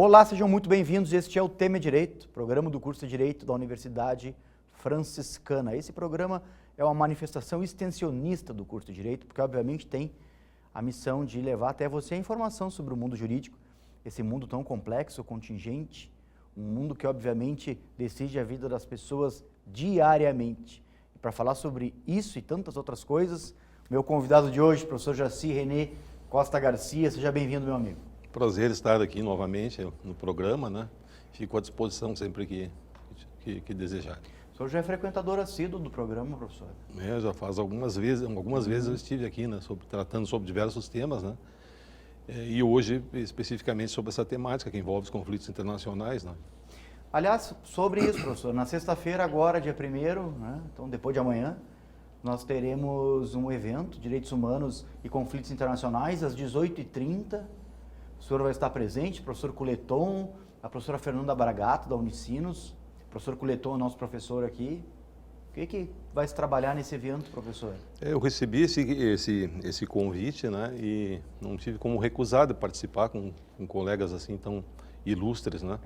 Olá, sejam muito bem-vindos. Este é o Tema Direito, programa do curso de Direito da Universidade Franciscana. Esse programa é uma manifestação extensionista do curso de Direito, porque obviamente tem a missão de levar até você a informação sobre o mundo jurídico, esse mundo tão complexo, contingente, um mundo que obviamente decide a vida das pessoas diariamente. E para falar sobre isso e tantas outras coisas, meu convidado de hoje, professor Jaci René Costa Garcia, seja bem-vindo, meu amigo. Prazer estar aqui novamente no programa, né? Fico à disposição sempre que desejar. O senhor já é frequentador assíduo do programa, professor? Já faz algumas vezes eu estive aqui, né, tratando sobre diversos temas, né? E hoje, especificamente sobre essa temática que envolve os conflitos internacionais, né? Aliás, sobre isso, professor, na sexta-feira agora, dia 1º, né, então depois de amanhã, nós teremos um evento, Direitos Humanos e Conflitos Internacionais, às 18h30. O senhor vai estar presente, professor Culeton, a professora Fernanda Bragato, da Unicinos. O professor Culeton é nosso professor aqui. O que vai se trabalhar nesse evento, professor? Eu recebi esse convite, né, e não tive como recusar de participar com colegas assim tão ilustres, né?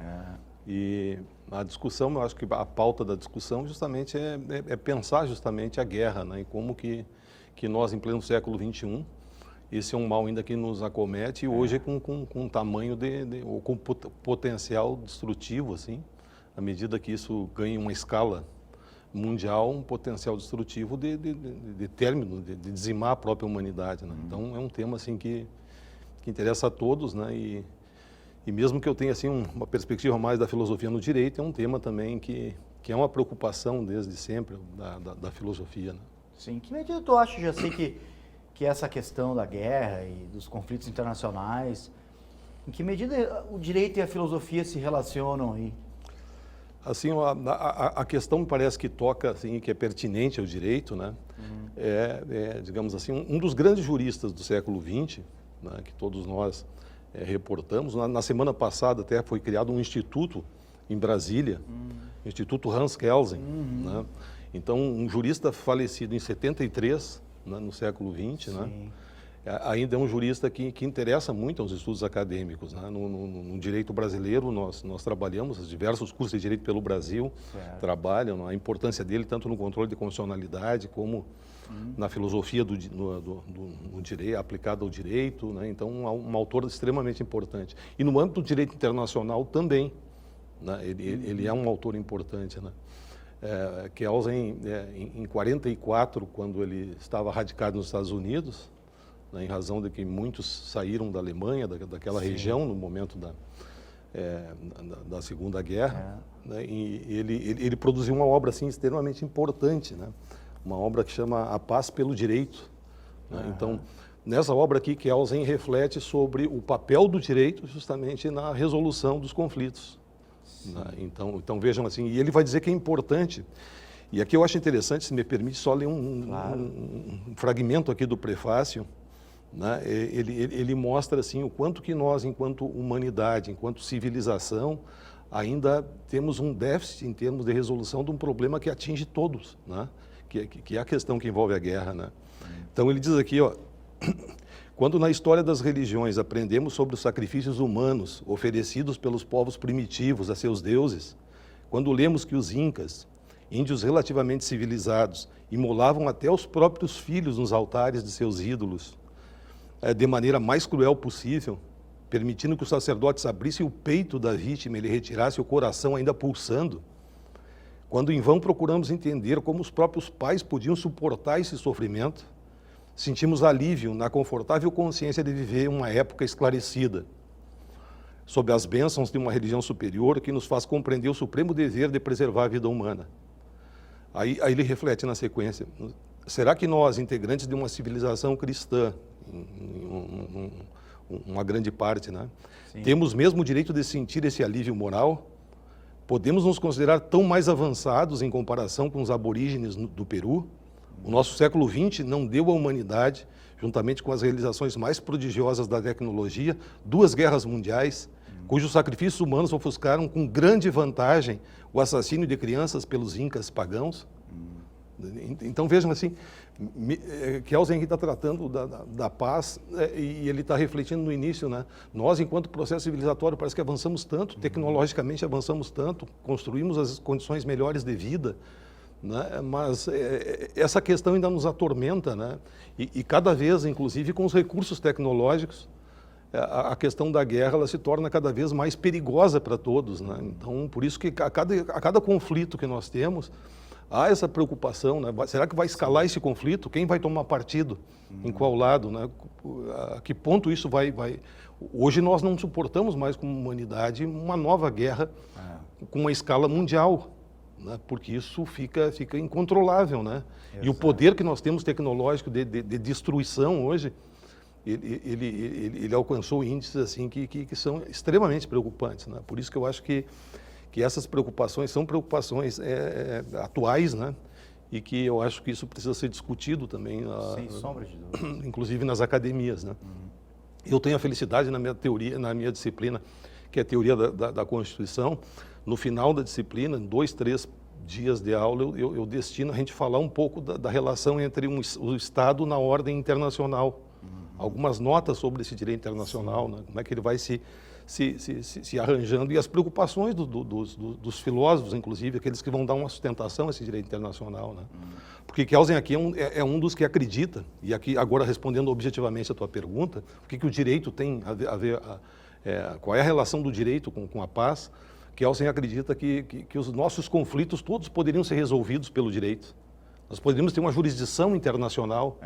E a discussão, eu acho que a pauta da discussão justamente é pensar justamente a guerra, né, e como que nós, em pleno século XXI, esse é um mal ainda que nos acomete, e hoje com tamanho ou com potencial destrutivo, assim, à medida que isso ganha uma escala mundial, um potencial destrutivo de término, de dizimar a própria humanidade, né? Então é um tema assim que interessa a todos, né? E mesmo que eu tenha assim uma perspectiva mais da filosofia no direito, é um tema também que é uma preocupação desde sempre da filosofia, né? Sim. Que medida tu acha, já sei que essa questão da guerra e dos conflitos internacionais, em que medida o direito e a filosofia se relacionam aí? Assim, a questão me parece que toca, assim, que é pertinente ao direito, né? Digamos assim, um dos grandes juristas do século XX, né, que todos nós reportamos. Na semana passada até foi criado um instituto em Brasília, o Instituto Hans Kelsen, né? Então, um jurista falecido em 73, né, no século XX, né, ainda é um jurista que interessa muito aos estudos acadêmicos, né? No direito brasileiro, nós trabalhamos, diversos cursos de direito pelo Brasil trabalham a importância dele tanto no controle de constitucionalidade como na filosofia do direito, aplicada ao direito, né? Então, um autor extremamente importante. E no âmbito do direito internacional também, né? Ele é um autor importante, né? Kelsen, em 44, quando ele estava radicado nos Estados Unidos, né, em razão de que muitos saíram da Alemanha, daquela região, no momento da Segunda Guerra, né, e ele produziu uma obra assim, extremamente importante, né, uma obra que chama A Paz pelo Direito, né? Então, nessa obra aqui, Kelsen reflete sobre o papel do direito justamente na resolução dos conflitos. Né? Então vejam assim, e ele vai dizer que é importante. E aqui eu acho interessante, se me permite, só ler um fragmento aqui do prefácio, né? Ele mostra assim o quanto que nós, enquanto humanidade, enquanto civilização, ainda temos um déficit em termos de resolução de um problema que atinge todos, né? Que é a questão que envolve a guerra, né? Então ele diz aqui, ó, quando na história das religiões aprendemos sobre os sacrifícios humanos oferecidos pelos povos primitivos a seus deuses, quando lemos que os incas, índios relativamente civilizados, imolavam até os próprios filhos nos altares de seus ídolos, de maneira mais cruel possível, permitindo que os sacerdotes abrissem o peito da vítima e lhe retirasse o coração ainda pulsando, quando em vão procuramos entender como os próprios pais podiam suportar esse sofrimento, sentimos alívio na confortável consciência de viver uma época esclarecida, sob as bênçãos de uma religião superior que nos faz compreender o supremo dever de preservar a vida humana. Aí ele reflete na sequência, será que nós, integrantes de uma civilização cristã, uma grande parte, né, temos mesmo o direito de sentir esse alívio moral? Podemos nos considerar tão mais avançados em comparação com os aborígenes do Peru? O nosso século XX não deu à humanidade, juntamente com as realizações mais prodigiosas da tecnologia, 2 guerras mundiais, cujos sacrifícios humanos ofuscaram com grande vantagem o assassínio de crianças pelos incas pagãos. Então, vejam assim, Kelsen aqui está tratando da paz e ele está refletindo no início, né? Nós, enquanto processo civilizatório, parece que avançamos tanto, tecnologicamente avançamos tanto, construímos as condições melhores de vida, né? Mas essa questão ainda nos atormenta, né? E cada vez, inclusive, com os recursos tecnológicos, a questão da guerra ela se torna cada vez mais perigosa para todos, né? Então, por isso que a cada conflito que nós temos, há essa preocupação, né? Será que vai escalar esse conflito? Quem vai tomar partido? Em qual lado, né? A que ponto isso vai... Hoje nós não suportamos mais como humanidade uma nova guerra com uma escala mundial, né? Porque isso fica incontrolável, né? Exato. E o poder que nós temos tecnológico de destruição hoje, ele alcançou índices assim que são extremamente preocupantes, né? Por isso que eu acho que essas preocupações são preocupações atuais, né? E que eu acho que isso precisa ser discutido também, sem sombra de dúvida, inclusive nas academias, né? Eu tenho a felicidade na minha teoria, na minha disciplina, que é a teoria da Constituição. No final da disciplina, em 2, 3 dias de aula, eu destino a gente falar um pouco da relação entre o Estado na ordem internacional. Algumas notas sobre esse direito internacional, né? Como é que ele vai se arranjando, e as preocupações dos filósofos, inclusive, aqueles que vão dar uma sustentação a esse direito internacional, né? Porque Kelsen aqui é um dos que acredita, e aqui agora respondendo objetivamente a tua pergunta, o que o direito tem a ver, qual é a relação do direito com a paz, Kelsen acredita que os nossos conflitos todos poderiam ser resolvidos pelo direito. Nós poderíamos ter uma jurisdição internacional,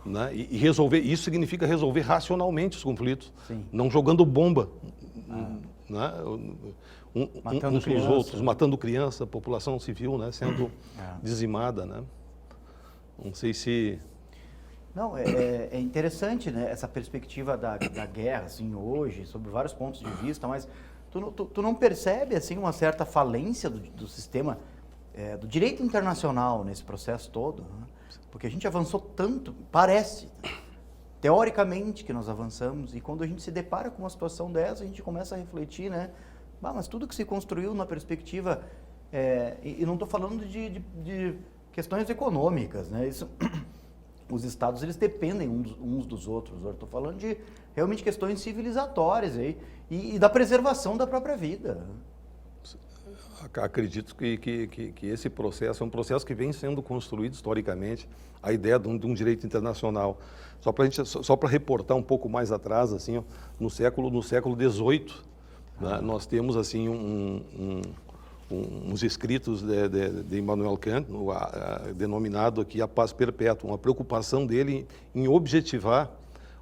né? E resolver, isso significa resolver racionalmente os conflitos, não jogando bomba, né? Uns nos outros, matando criança, população civil, né? Sendo dizimada, né? Não sei se... Não, é interessante, né, essa perspectiva da guerra, assim, hoje, sob vários pontos de vista, mas tu não percebe, assim, uma certa falência do sistema, do direito internacional nesse processo todo, né? Porque a gente avançou tanto, parece, teoricamente, que nós avançamos, e quando a gente se depara com uma situação dessa, a gente começa a refletir, né? Mas tudo que se construiu na perspectiva, e não estou falando de questões econômicas, né? Isso, os estados, eles dependem uns dos outros. Eu estou falando de realmente questões civilizatórias aí, e da preservação da própria vida. Acredito que esse processo é um processo que vem sendo construído historicamente, a ideia de um direito internacional. Só para reportar um pouco mais atrás, assim, ó, no século XVIII, né, nós temos assim uns escritos de Immanuel Kant, denominado aqui a paz perpétua, uma preocupação dele em objetivar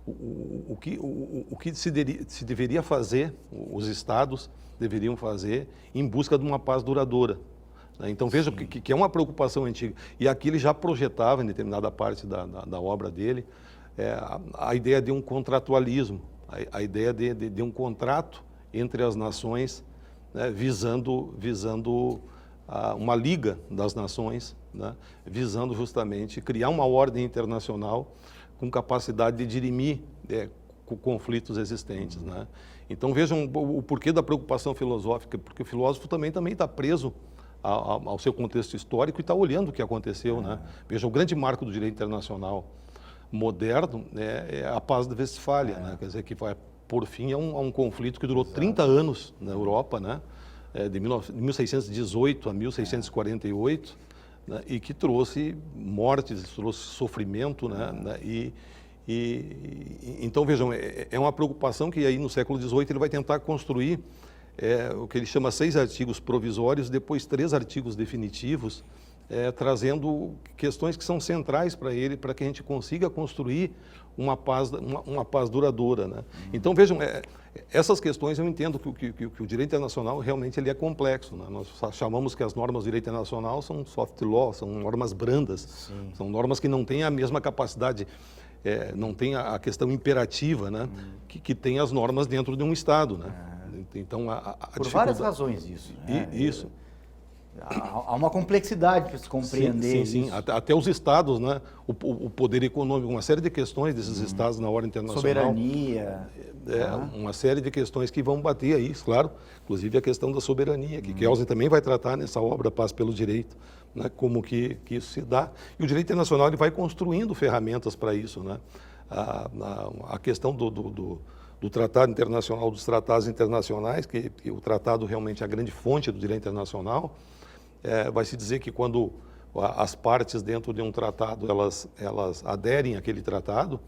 o que se deveria fazer, os estados deveriam fazer em busca de uma paz duradoura. Então veja que é uma preocupação antiga. E aqui ele já projetava, em determinada parte da obra dele, a ideia de um contratualismo, a ideia de um contrato entre as nações, né, visando uma liga das nações, né, visando justamente criar uma ordem internacional com capacidade de dirimir conflitos existentes, né? Então vejam o porquê da preocupação filosófica, porque o filósofo também está preso ao seu contexto histórico e está olhando o que aconteceu, né? Veja, o grande marco do direito internacional moderno é a Paz de Westfália, né? Quer dizer, que vai por fim a um conflito que durou 30 anos na Europa, né? De 1618 a 1648, né? E que trouxe mortes, trouxe sofrimento, né? Então, vejam, é uma preocupação que aí no século XVIII ele vai tentar construir o que ele chama 6 artigos provisórios, depois 3 artigos definitivos, trazendo questões que são centrais para ele, para que a gente consiga construir uma paz duradoura, né? Então, vejam, essas questões eu entendo que o direito internacional realmente ele é complexo, né? Nós chamamos que as normas do direito internacional são soft law, são normas brandas, são normas que não têm a mesma capacidade, não tem a questão imperativa, né, que tem as normas dentro de um Estado, né? Então, por várias razões isso, né? Isso. Há uma complexidade para se compreender sim. isso. Até os Estados, né, o poder econômico, uma série de questões desses Estados na ordem internacional. Soberania. Uma série de questões que vão bater aí, claro, inclusive a questão da soberania, que Kelsen também vai tratar nessa obra Paz pelo Direito. né, como que isso se dá. E o direito internacional ele vai construindo ferramentas para isso, né? A questão do tratado internacional, dos tratados internacionais, que o tratado realmente é a grande fonte do direito internacional, vai se dizer que quando as partes dentro de um tratado elas aderem àquele tratado,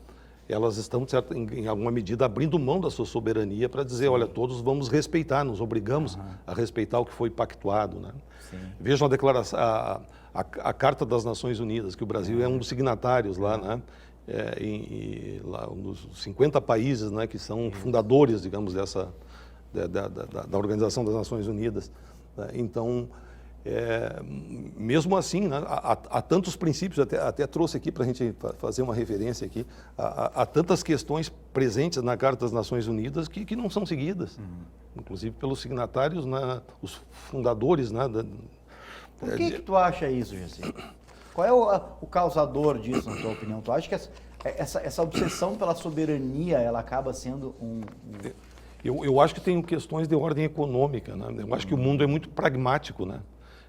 elas estão, em alguma medida, abrindo mão da sua soberania para dizer, olha, todos vamos respeitar, nos obrigamos a respeitar o que foi pactuado, né? Vejam a declaração, a Carta das Nações Unidas, que o Brasil é um dos signatários lá, né? Lá nos 50 países, né, que são fundadores, digamos, da Organização das Nações Unidas, né? Então, mesmo assim, né, há tantos princípios, até trouxe aqui para a gente fazer uma referência aqui, há tantas questões presentes na Carta das Nações Unidas que não são seguidas, inclusive pelos signatários, né, os fundadores, né, Por que tu acha isso, Jesse? Qual é o causador disso, na tua opinião? Tu acha que essa obsessão pela soberania, ela acaba sendo Eu acho que tem questões de ordem econômica, né? Eu acho que o mundo é muito pragmático, né?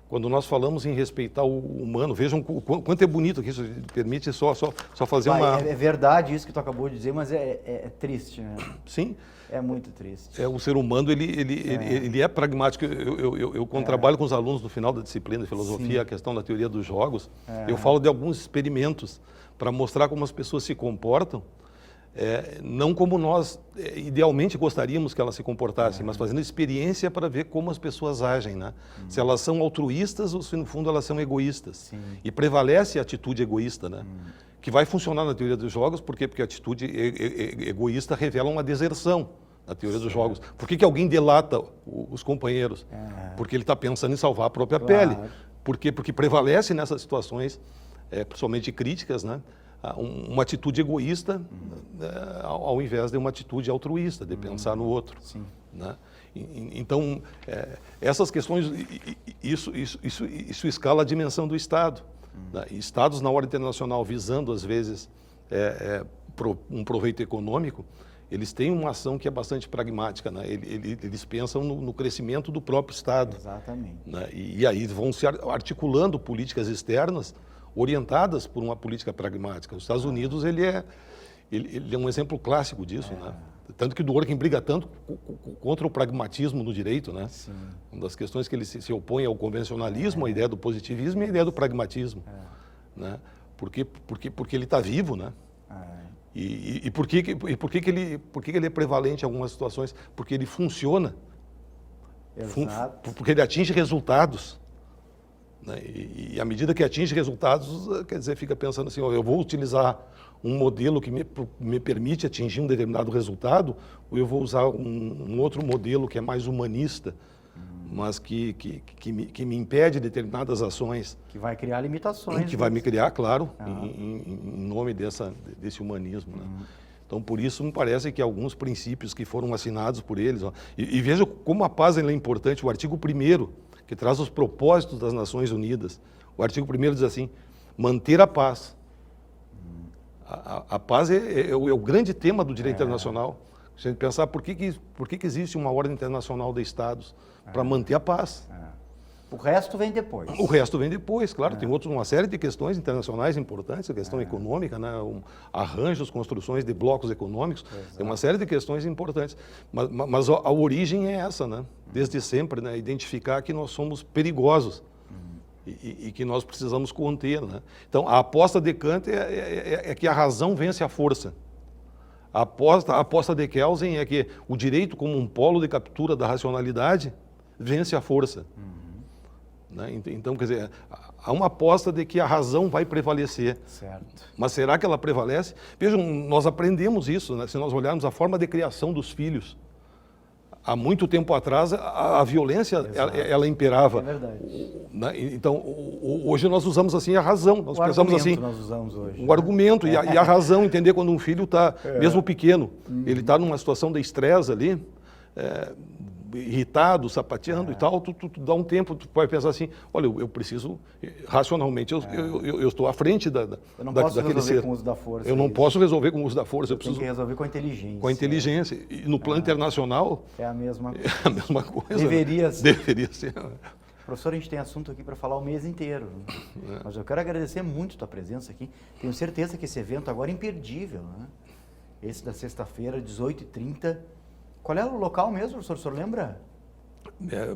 Quando nós falamos em respeitar o humano, vejam o quanto é bonito que isso permite só fazer uma... É verdade isso que tu acabou de dizer, mas é triste, né? Sim. É muito triste. O ser humano, ele é pragmático. Eu quando trabalho com os alunos no final da disciplina de filosofia, a questão da teoria dos jogos, eu falo de alguns experimentos para mostrar como as pessoas se comportam, não como nós idealmente gostaríamos que elas se comportassem, mas fazendo experiência para ver como as pessoas agem, né? Se elas são altruístas ou se no fundo elas são egoístas. Sim. E prevalece a atitude egoísta, né? Que vai funcionar na teoria dos jogos, por quê? Porque a atitude egoísta revela uma deserção na teoria dos jogos. Por que alguém delata os companheiros? Porque ele está pensando em salvar a própria pele. Por quê? Porque prevalece nessas situações, principalmente críticas, né? Uma atitude egoísta, ao invés de uma atitude altruísta, de pensar no outro. Sim. Né? Então, essas questões, isso escala a dimensão do Estado. Né? Estados na ordem internacional visando, às vezes, um proveito econômico, eles têm uma ação que é bastante pragmática, né? Eles pensam no crescimento do próprio Estado. Exatamente. Né? E aí vão se articulando políticas externas orientadas por uma política pragmática. Os Estados Unidos, ele é um exemplo clássico disso, né? Tanto que o Dworkin briga tanto contra o pragmatismo no direito, né? Sim. Uma das questões que ele se opõe ao convencionalismo, a ideia do positivismo e a ideia do pragmatismo, né? Porque ele está vivo, né? E por que ele é prevalente em algumas situações? Porque ele funciona. Exato. Porque ele atinge resultados. Né? E à medida que atinge resultados, quer dizer, fica pensando assim, eu vou utilizar um modelo que me permite atingir um determinado resultado, ou eu vou usar um outro modelo que é mais humanista, mas que me impede determinadas ações. Que vai criar limitações. Que vai me criar, claro, em nome desse humanismo. Né? Então, por isso, me parece que alguns princípios que foram assinados por eles... E veja como a paz é importante. O artigo 1º, que traz os propósitos das Nações Unidas. O artigo 1º diz assim, manter a paz. A paz é o grande tema do direito internacional. Se a gente pensar por que existe uma ordem internacional de Estados, para manter a paz. O resto vem depois. O resto vem depois, claro. Tem uma série de questões internacionais importantes, a questão econômica, né? Arranjos, construções de blocos econômicos, tem uma série de questões importantes. Mas a origem é essa, né? Desde sempre, né? Identificar que nós somos perigosos e que nós precisamos conter, né? Então, a aposta de Kant é que a razão vence a força. A aposta de Kelsen é que o direito como um polo de captura da racionalidade vence a força. Né? Então, quer dizer, há uma aposta de que a razão vai prevalecer. Certo. Mas será que ela prevalece? Vejam, nós aprendemos isso, né? Se nós olharmos a forma de criação dos filhos. Há muito tempo atrás, a violência, ela imperava. É verdade. Né? Então, hoje nós usamos assim a razão. Nós pensamos assim, nós usamos hoje. o argumento e a razão, entender quando um filho está, mesmo pequeno, ele está numa situação de estresse ali, irritado, sapateando e tal, tu dá um tempo, tu vai pensar assim, olha, eu preciso, racionalmente, eu estou à frente eu não posso daquele resolver ser. com o uso da força. Eu não posso resolver com o uso da força, eu preciso... Tem que resolver com a inteligência. Com a inteligência. E no plano internacional... É a mesma coisa. É a mesma coisa. Deveria ser. Deveria ser. Professor, a gente tem assunto aqui para falar o mês inteiro, né? Mas eu quero agradecer muito a tua presença aqui. Tenho certeza que esse evento agora é imperdível, né? Esse da sexta-feira, 18h30. Qual é o local mesmo, professor? O senhor lembra?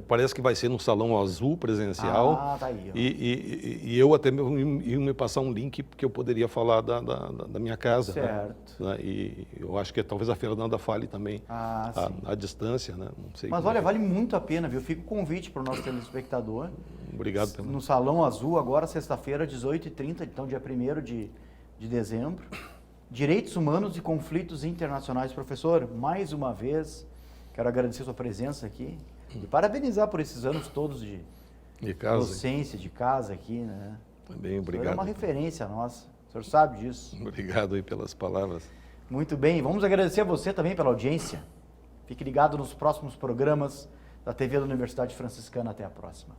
Parece que vai ser no Salão Azul presencial. Ah, tá aí. Ó. E eu até ia me passar um link porque eu poderia falar da minha casa. Certo. Né? E eu acho que talvez a Fernanda fale também à distância, né? Não sei. Mas olha, vale muito a pena, viu? Fica o convite para o nosso telespectador. Obrigado também. No Salão Azul, agora sexta-feira, 18h30, então dia 1º de dezembro. Direitos Humanos e Conflitos Internacionais. Professor, mais uma vez, quero agradecer a sua presença aqui e parabenizar por esses anos todos de docência, de casa aqui, né? Também, obrigado. O senhor é uma referência nossa, o senhor sabe disso. Obrigado aí pelas palavras. Muito bem, vamos agradecer a você também pela audiência. Fique ligado nos próximos programas da TV da Universidade Franciscana. Até a próxima.